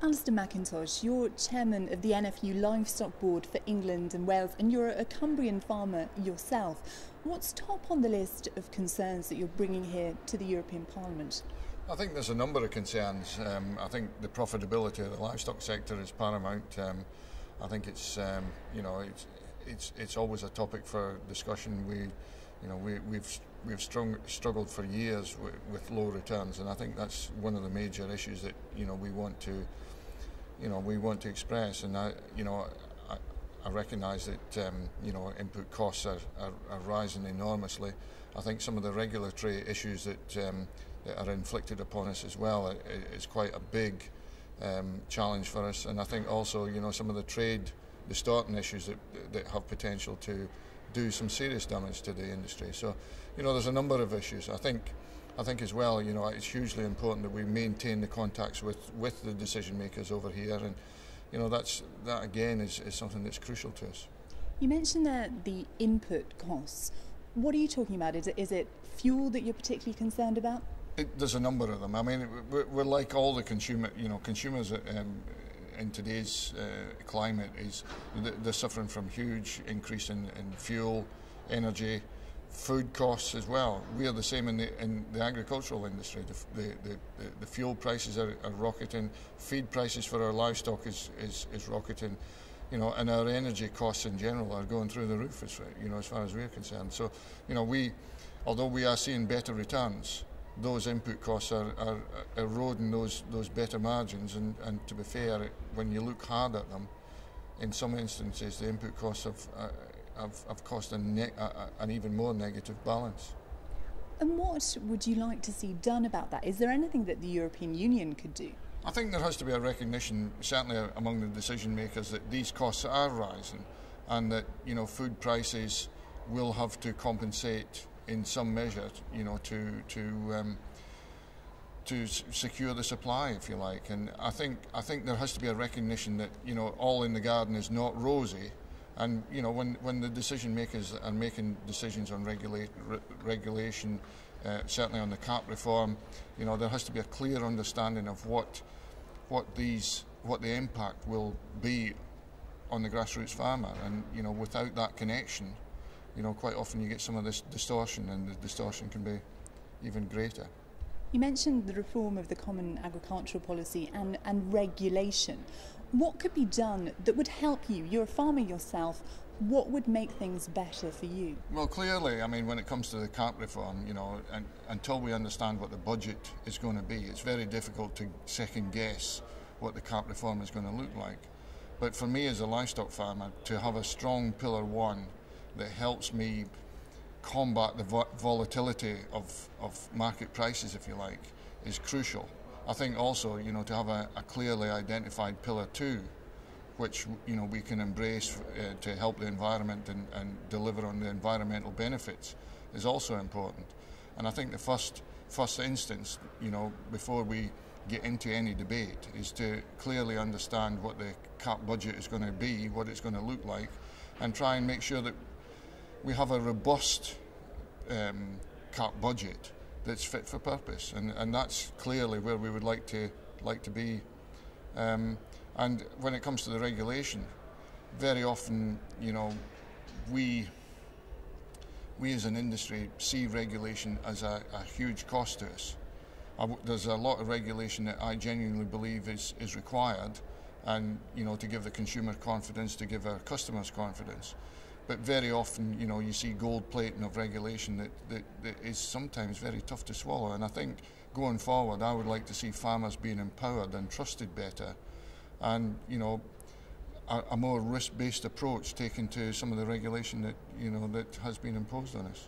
Alistair Mackintosh, you're chairman of the NFU Livestock Board for England and Wales, and you're a Cumbrian farmer yourself. What's top on the list of concerns that you're bringing here to the European Parliament? I think there's a number of concerns. I think the profitability of the livestock sector is paramount. I think it's always a topic for discussion. We've struggled for years with low returns, and I think that's one of the major issues that we want to express. And I recognise that input costs are rising enormously. I think some of the regulatory issues that are inflicted upon us as well is quite a big challenge for us. And I think also some of the trade distorting issues that have potential to do some serious damage to the industry. So there's a number of issues. I think as well it's hugely important that we maintain the contacts with the decision makers over here, and that again is something that's crucial to us. You mentioned the input costs. What are you talking about? Is it fuel that you're particularly concerned about? There's a number of them. I mean, we're like all the consumers in today's climate. They're suffering from huge increase in fuel, energy, food costs as well. We are the same in the agricultural industry. The fuel prices are rocketing. Feed prices for our livestock is rocketing. And our energy costs in general are going through the roof as far as we're concerned. So although we are seeing better returns, those input costs are eroding those better margins, and to be fair, when you look hard at them, in some instances the input costs have caused an even more negative balance. And what would you like to see done about that? Is there anything that the European Union could do? I think there has to be a recognition, certainly among the decision makers, that these costs are rising, and that food prices will have to compensate in some measure, to secure the supply, if you like. And I think there has to be a recognition that all in the garden is not rosy, and when the decision makers are making decisions on regulation, certainly on the CAP reform, there has to be a clear understanding of what the impact will be on the grassroots farmer, and without that connection, quite often you get some of this distortion, and the distortion can be even greater. You mentioned the reform of the Common Agricultural Policy and regulation. What could be done that would help you? You're a farmer yourself. What would make things better for you? Well, clearly, I mean, when it comes to the CAP reform, and until we understand what the budget is going to be, it's very difficult to second guess what the CAP reform is going to look like. But for me as a livestock farmer, to have a strong pillar one that helps me combat the volatility of market prices, if you like, is crucial. I think also, to have a clearly identified pillar two, which we can embrace to help the environment and deliver on the environmental benefits, is also important. And I think the first instance, before we get into any debate, is to clearly understand what the CAP budget is going to be, what it's going to look like, and try and make sure that we have a robust CAP budget that's fit for purpose, and that's clearly where we would like to be. And when it comes to the regulation, very often, we as an industry see regulation as a huge cost to us. There's a lot of regulation that I genuinely believe is required, and to give the consumer confidence, to give our customers confidence. But very often, you see gold plating of regulation that is sometimes very tough to swallow. And I think going forward, I would like to see farmers being empowered and trusted better, and a more risk-based approach taken to some of the regulation that that has been imposed on us.